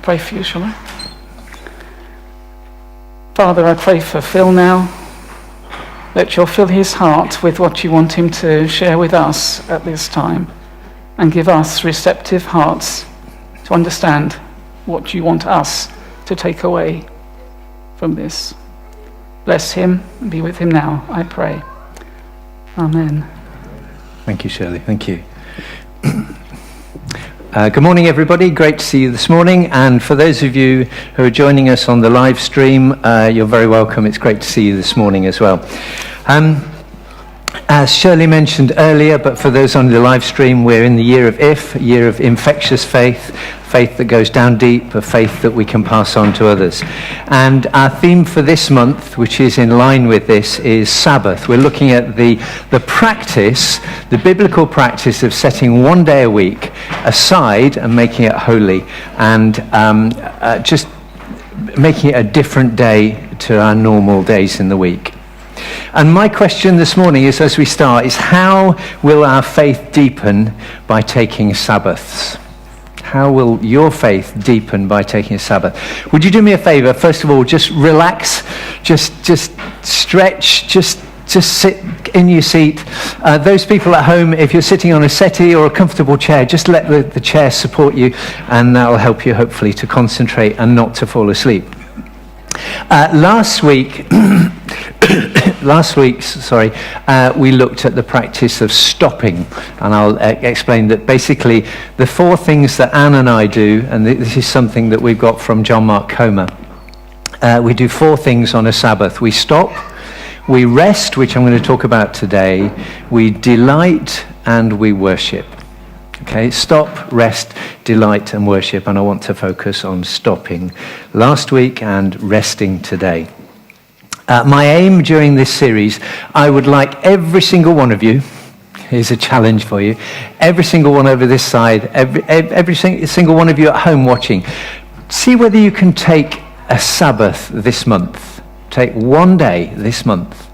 Pray for you, shall I? Father, I pray for Phil now. Let you fill his heart with what you want him to share with us at this time, and give us receptive hearts to understand what you want us to take away from this. Bless him and be with him now, I pray. Amen. Thank you, Shirley. Thank you. Good morning, everybody. Great to see you this morning. And for those of you who are joining us on the live stream, you're very welcome. It's great to see you this morning as well. As Shirley mentioned earlier, but for those on the live stream, we're in the year of a year of infectious faith, faith that goes down deep, a faith that we can pass on to others. And our theme for this month, which is in line with this, is Sabbath. We're looking at the practice, the biblical practice of setting one day a week aside and making it holy, and just making it a different day to our normal days in the week. And my question this morning is, as we start, is how will our faith deepen by taking Sabbaths? How will your faith deepen by taking a Sabbath? Would you do me a favor? First of all, just relax, just stretch, just sit in your seat. Those people at home, if you're sitting on a settee or a comfortable chair, just let the chair support you, and that will help you hopefully to concentrate and not to fall asleep. Last week, we looked at the practice of stopping, and I'll explain that basically the four things that Anne and I do, and this is something that we've got from John Mark Comer. We do four things on a Sabbath. We stop, we rest, which I'm going to talk about today, we delight, and we worship. Okay, stop, rest, delight, and worship, and I want to focus on stopping last week and resting today. My aim during this series, I would like every single one of you, here's a challenge for you, every single one over this side, every single one of you at home watching, see whether you can take a Sabbath this month. Take one day this month,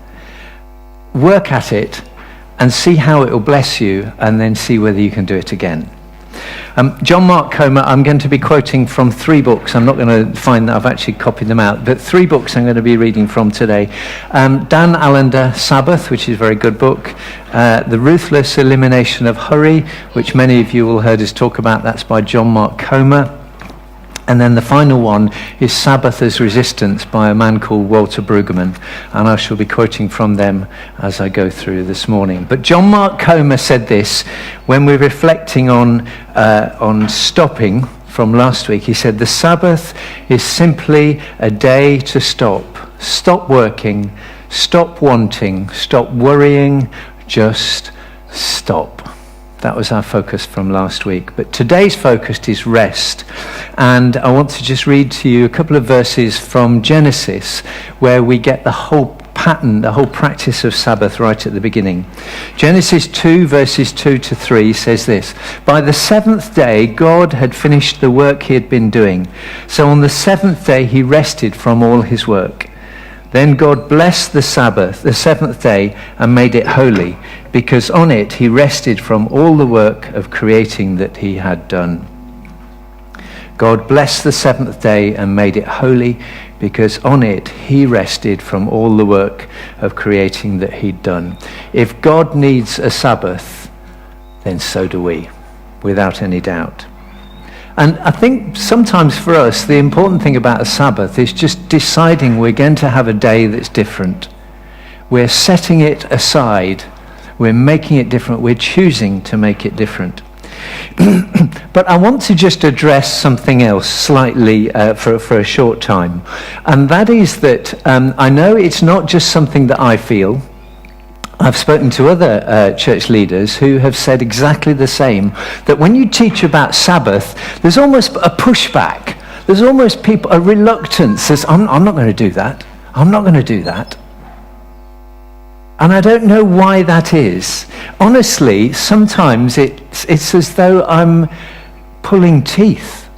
work at it, and see how it will bless you, and then see whether you can do it again. John Mark Comer, I'm going to be quoting from 3 books. I'm not going to find that I've actually copied them out, but 3 books I'm going to be reading from today. Dan Allender, Sabbath, which is a very good book. The Ruthless Elimination of Hurry, which many of you will heard us talk about. That's by John Mark Comer. And then the final one is Sabbath as Resistance by a man called Walter Brueggemann, and I shall be quoting from them as I go through this morning. But John Mark Comer said this when we're reflecting on stopping from last week. He said, the Sabbath is simply a day to stop working, stop wanting, stop worrying, just stop. That was our focus from last week. But today's focus is rest. And I want to just read to you a couple of verses from Genesis where we get the whole pattern, the whole practice of Sabbath right at the beginning. Genesis 2 verses 2 to 3 says this: By the 7th day, God had finished the work he had been doing. So on the 7th day, he rested from all his work. Then God blessed the Sabbath, the 7th day, and made it holy, because on it he rested from all the work of creating that he had done. God blessed the 7th day and made it holy, because on it he rested from all the work of creating that he'd done. If God needs a Sabbath, then so do we, without any doubt. And I think sometimes for us, the important thing about a Sabbath is just deciding we're going to have a day that's different. We're setting it aside. We're making it different. We're choosing to make it different. But I want to just address something else slightly for a short time. And that is that I know it's not just something that I feel. I've spoken to other church leaders who have said exactly the same, that when you teach about Sabbath, there's almost a pushback. There's almost a reluctance. I'm not going to do that. I'm not going to do that. And I don't know why that is. Honestly, sometimes it's as though I'm pulling teeth.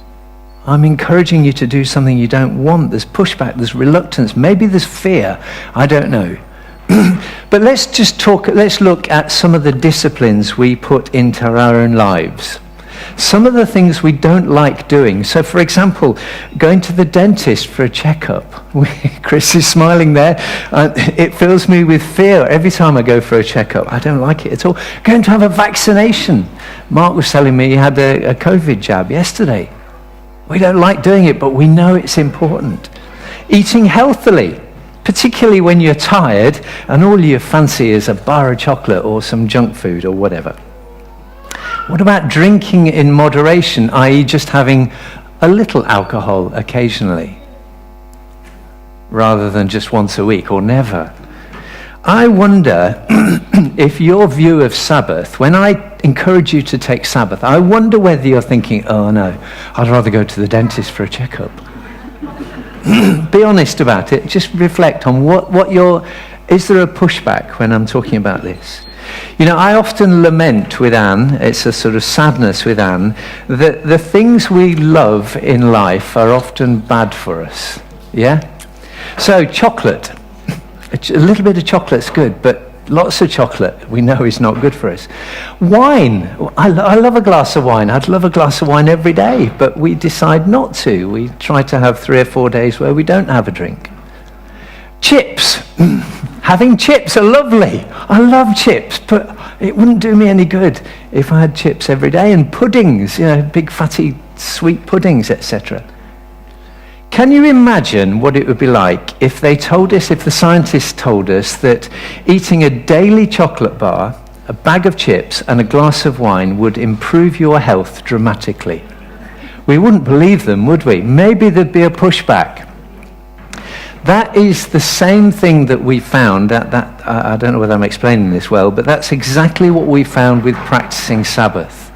I'm encouraging you to do something you don't want. There's pushback, there's reluctance, maybe there's fear. I don't know. But let's look at some of the disciplines we put into our own lives. Some of the things we don't like doing. So, for example, going to the dentist for a checkup. Chris is smiling there. It fills me with fear every time I go for a checkup. I don't like it at all. Going to have a vaccination. Mark was telling me he had a COVID jab yesterday. We don't like doing it, but we know it's important. Eating healthily, particularly when you're tired and all you fancy is a bar of chocolate or some junk food or whatever. What about drinking in moderation, i.e. just having a little alcohol occasionally, rather than just once a week or never? I wonder if your view of Sabbath, when I encourage you to take Sabbath, I wonder whether you're thinking, oh no, I'd rather go to the dentist for a checkup. Be honest about it. Just reflect on is there a pushback when I'm talking about this? You know, I often lament with Anne, it's a sort of sadness with Anne, that the things we love in life are often bad for us. Yeah? So, chocolate. A little bit of chocolate's good, but lots of chocolate we know is not good for us. Wine. I love a glass of wine. I'd love a glass of wine every day, but we decide not to. We try to have 3 or 4 days where we don't have a drink. Chips. Having chips are lovely. I love chips, but it wouldn't do me any good if I had chips every day. And puddings, you know, big fatty sweet puddings, etc. Can you imagine what it would be like if the scientists told us that eating a daily chocolate bar, a bag of chips and a glass of wine would improve your health dramatically? We wouldn't believe them, would we? Maybe there'd be a pushback. That is the same thing that we found, I don't know whether I'm explaining this well, but that's exactly what we found with practicing Sabbath.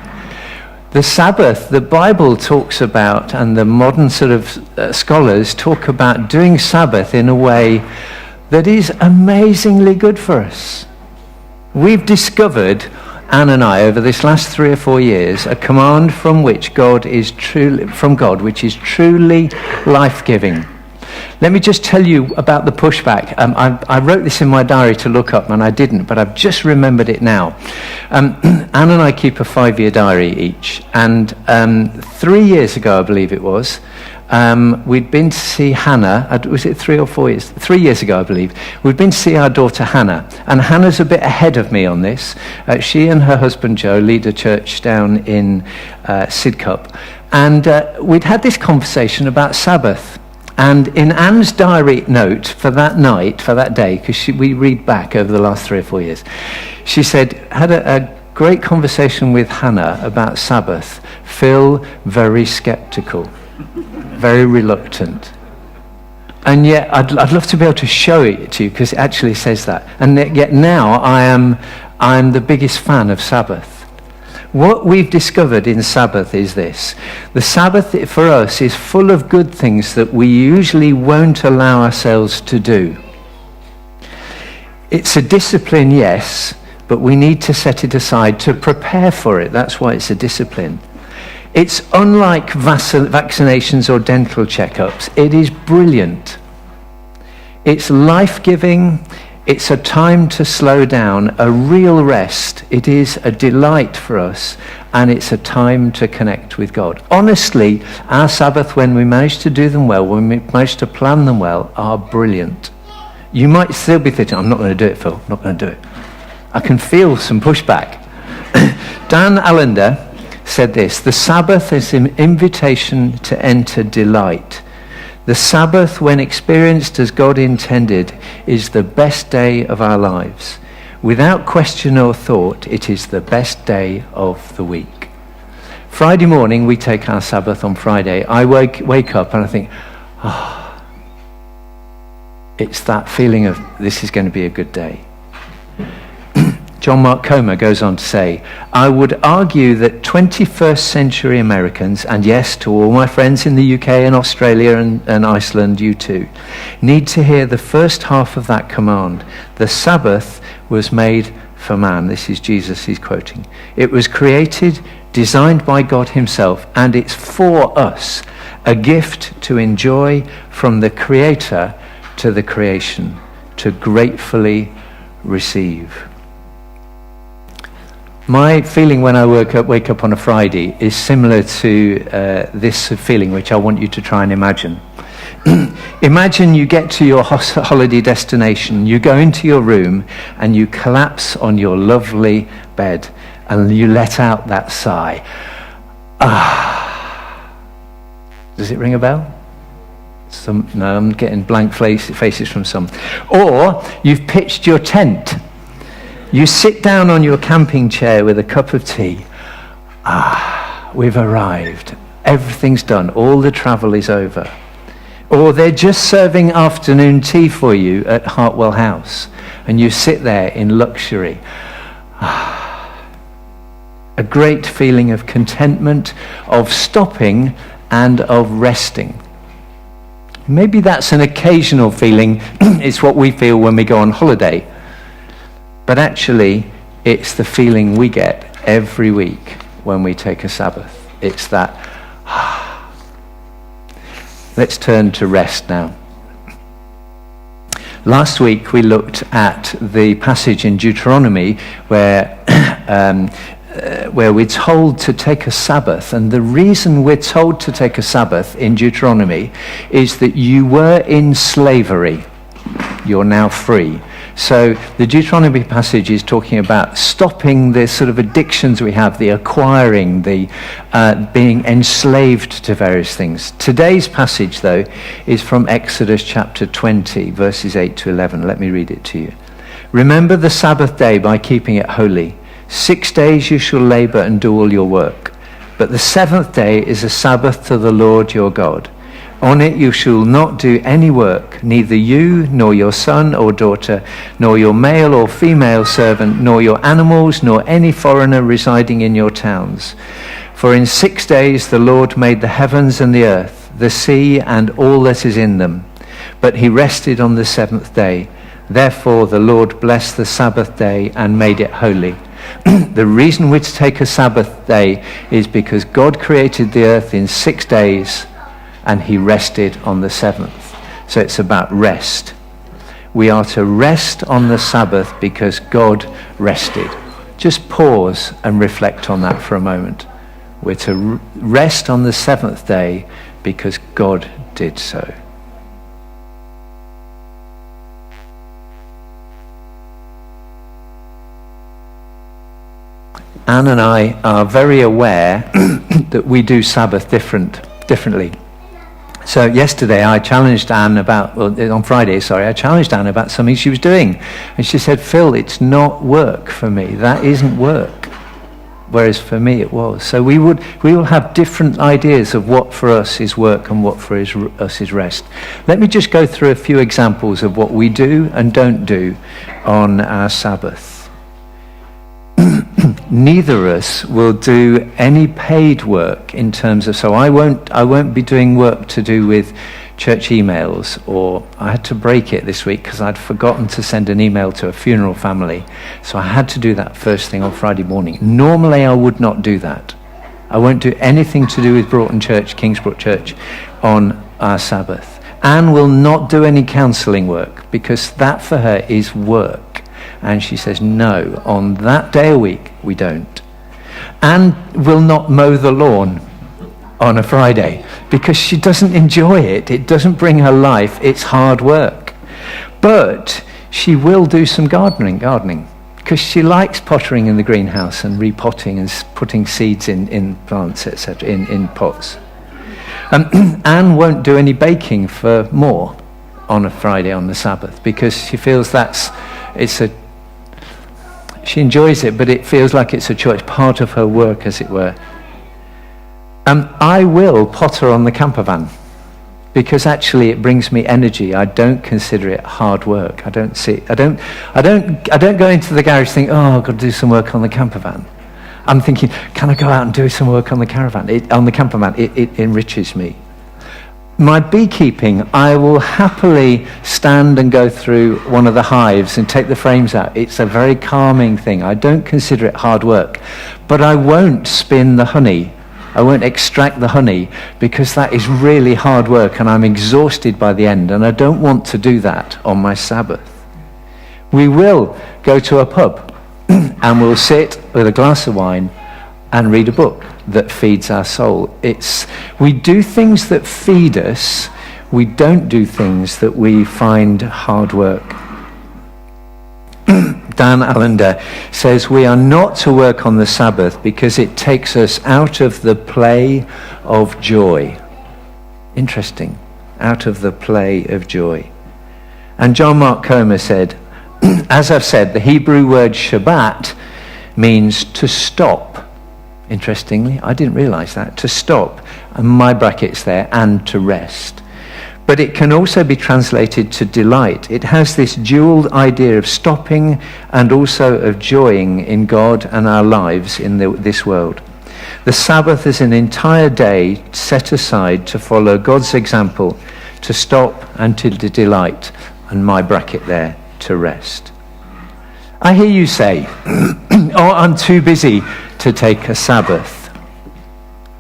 The Sabbath, the Bible talks about, and the modern sort of scholars talk about doing Sabbath in a way that is amazingly good for us. We've discovered, Anne and I, over this last 3 or 4 years, a command from God which is truly life-giving. Let me just tell you about the pushback. I wrote this in my diary to look up, and I didn't, but I've just remembered it now. Anne and I keep a 5-year diary each, and 3 years ago, I believe it was, we'd been to see Hannah. Was it 3 or 4 years? 3 years ago, I believe. We'd been to see our daughter Hannah, and Hannah's a bit ahead of me on this. She and her husband Joe lead a church down in Sidcup, and we'd had this conversation about Sabbath. And in Anne's diary note for that night, for that day, because we read back over the last 3 or 4 years, she said, had a great conversation with Hannah about Sabbath. Phil, very skeptical, very reluctant. And yet, I'd love to be able to show it to you, because it actually says that. And yet now, I am the biggest fan of Sabbath. What we've discovered in Sabbath is this. The Sabbath for us is full of good things that we usually won't allow ourselves to do. It's a discipline, yes, but we need to set it aside to prepare for it. That's why it's a discipline. It's unlike vaccinations or dental checkups. It is brilliant. It's life-giving. It's a time to slow down, a real rest. It is a delight for us, and it's a time to connect with God. Honestly, our Sabbath, when we manage to do them well, when we manage to plan them well, are brilliant. You might still be thinking, I'm not going to do it, Phil. I'm not going to do it. I can feel some pushback. Dan Allender said this: the Sabbath is an invitation to enter delight. The Sabbath, when experienced as God intended, is the best day of our lives. Without question or thought, it is the best day of the week. Friday morning, we take our Sabbath on Friday. I wake up and I think, it's that feeling of this is going to be a good day. John Mark Comer goes on to say, I would argue that 21st century Americans, and yes, to all my friends in the UK and Australia and Iceland, you too, need to hear the first half of that command. The Sabbath was made for man. This is Jesus he's quoting. It was created, designed by God himself, and it's for us, a gift to enjoy from the Creator to the creation, to gratefully receive. My feeling when I wake up on a Friday is similar to this feeling, which I want you to try and imagine. Imagine you get to your holiday destination, you go into your room and you collapse on your lovely bed and you let out that sigh. Does it ring a bell? No, I'm getting blank faces from some. Or you've pitched your tent. You sit down on your camping chair with a cup of tea. We've arrived. Everything's done. All the travel is over. Or they're just serving afternoon tea for you at Hartwell House, and you sit there in luxury. A great feeling of contentment, of stopping, and of resting. Maybe that's an occasional feeling. It's what we feel when we go on holiday. But actually, it's the feeling we get every week when we take a Sabbath. It's that. Let's turn to rest now. Last week we looked at the passage in Deuteronomy where we're told to take a Sabbath, and the reason we're told to take a Sabbath in Deuteronomy is that you were in slavery. You're now free. So the Deuteronomy passage is talking about stopping the sort of addictions we have, the acquiring, the being enslaved to various things. Today's passage, though, is from Exodus chapter 20, verses 8 to 11. Let me read it to you. Remember the Sabbath day by keeping it holy. 6 days you shall labor and do all your work. But the seventh day is a Sabbath to the Lord your God. On it you shall not do any work, neither you, nor your son or daughter, nor your male or female servant, nor your animals, nor any foreigner residing in your towns. For in 6 days the Lord made the heavens and the earth, the sea and all that is in them. But he rested on the seventh day. Therefore the Lord blessed the Sabbath day and made it holy. The reason we're to take a Sabbath day is because God created the earth in 6 days and he rested on the seventh. So it's about rest. We are to rest on the Sabbath because God rested. Just pause and reflect on that for a moment. We're to rest on the seventh day because God did so. Anne and I are very aware that we do Sabbath differently. So yesterday I challenged Anne on Friday, I challenged Anne about something she was doing. And she said, Phil, it's not work for me. That isn't work. Whereas for me it was. So we will have different ideas of what for us is work and what for us is rest. Let me just go through a few examples of what we do and don't do on our Sabbath. Neither of us will do any paid work in terms of, so I won't be doing work to do with church emails, or I had to break it this week because I'd forgotten to send an email to a funeral family, so I had to do that first thing on Friday morning. Normally I would not do that. I won't do anything to do with Broughton Church, Kingsbrook Church on our Sabbath. Anne will not do any counselling work because that for her is work. And she says, no, on that day a week, we don't. Anne will not mow the lawn on a Friday because she doesn't enjoy it. It doesn't bring her life. It's hard work. But she will do some gardening because she likes pottering in the greenhouse and repotting and putting seeds in plants, etc., in pots. Anne won't do any baking for more on a Friday on the Sabbath because she feels she enjoys it, but it feels like it's a choice, part of her work, as it were. I will potter on the camper van because actually it brings me energy. I don't consider it hard work. I don't go into the garage thinking, oh, I've got to do some work on the camper van. I'm thinking, can I go out and do some work on the on the camper van? It enriches me. My beekeeping, I will happily stand and go through one of the hives and take the frames out. It's a very calming thing. I don't consider it hard work. But I won't spin the honey. I won't extract the honey because that is really hard work and I'm exhausted by the end, and I don't want to do that on my Sabbath. We will go to a pub and we'll sit with a glass of wine and read a book that feeds our soul. We do things that feed us. We don't do things that we find hard work. Dan Allender says we are not to work on the Sabbath because it takes us out of the play of joy. Interesting. Out of the play of joy. And John Mark Comer said, as I've said, the Hebrew word Shabbat means to stop. Interestingly, I didn't realize that. To stop, and my brackets there, and to rest. But it can also be translated to delight. It has this dual idea of stopping and also of joying in God and our lives in this world. The Sabbath is an entire day set aside to follow God's example, to stop and to delight, and my bracket there, to rest. I hear you say, oh, I'm too busy to take a Sabbath.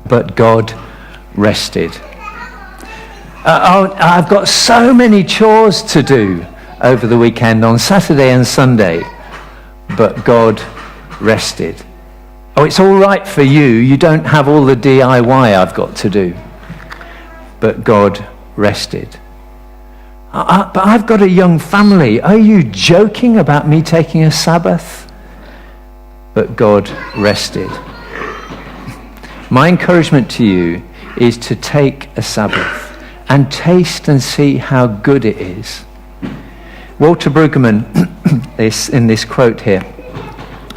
But God rested. I've got so many chores to do over the weekend on Saturday and Sunday, but God rested. Oh, it's all right for you. You don't have all the DIY I've got to do, but God rested. But I've got a young family. Are you joking about me taking a Sabbath? But God rested. My encouragement to you is to take a Sabbath and taste and see how good it is. Walter Brueggemann, in this quote here,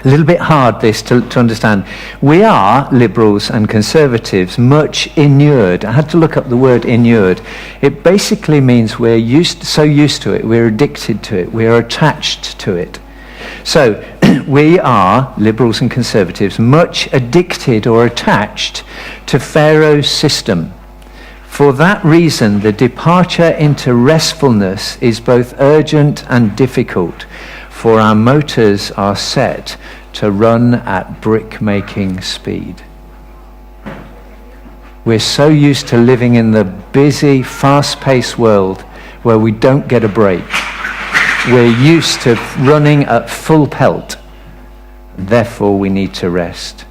a little bit hard this to understand. We are, liberals and conservatives, much inured. I had to look up the word inured. It basically means we're so used to it, we're addicted to it, we're attached to it. So we are, liberals and conservatives, much addicted or attached to Pharaoh's system. For that reason, the departure into restfulness is both urgent and difficult, for our motors are set to run at brick-making speed. We're so used to living in the busy, fast-paced world where we don't get a break. We're used to running at full pelt. Therefore, we need to rest.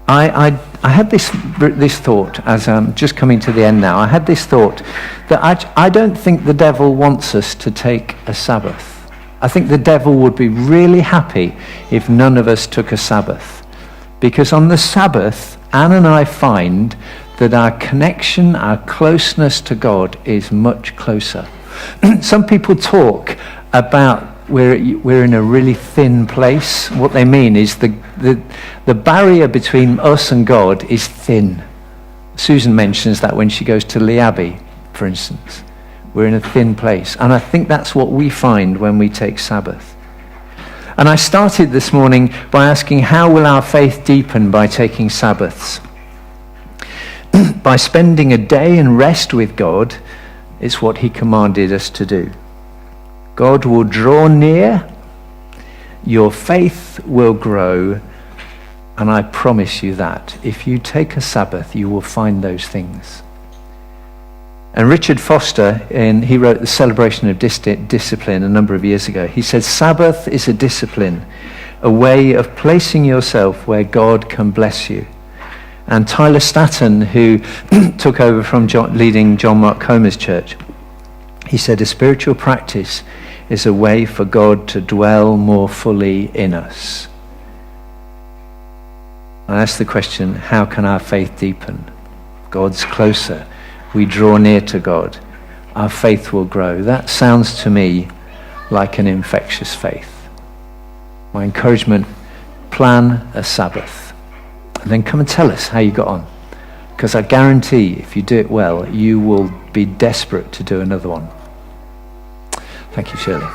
I had this thought, as I'm just coming to the end now, I had this thought that I don't think the devil wants us to take a Sabbath. I think the devil would be really happy if none of us took a Sabbath. Because on the Sabbath, Anne and I find that our connection, our closeness to God is much closer. Some people talk about we're in a really thin place. What they mean is the barrier between us and God is thin. Susan mentions that when she goes to Lee Abbey, for instance. We're in a thin place. And I think that's what we find when we take Sabbath. And I started this morning by asking, how will our faith deepen by taking Sabbaths? By spending a day in rest with God. It's what he commanded us to do. God will draw near, your faith will grow, and I promise you that if you take a Sabbath, you will find those things. And Richard Foster, he wrote The Celebration of Discipline a number of years ago. He said, Sabbath is a discipline, a way of placing yourself where God can bless you. And Tyler Staton, who took over from leading John Mark Comer's church, he said, a spiritual practice is a way for God to dwell more fully in us. I ask the question, how can our faith deepen? God's closer. We draw near to God. Our faith will grow. That sounds to me like an infectious faith. My encouragement, plan a Sabbath. And then come and tell us how you got on. Because I guarantee if you do it well, you will be desperate to do another one. Thank you, Shirley.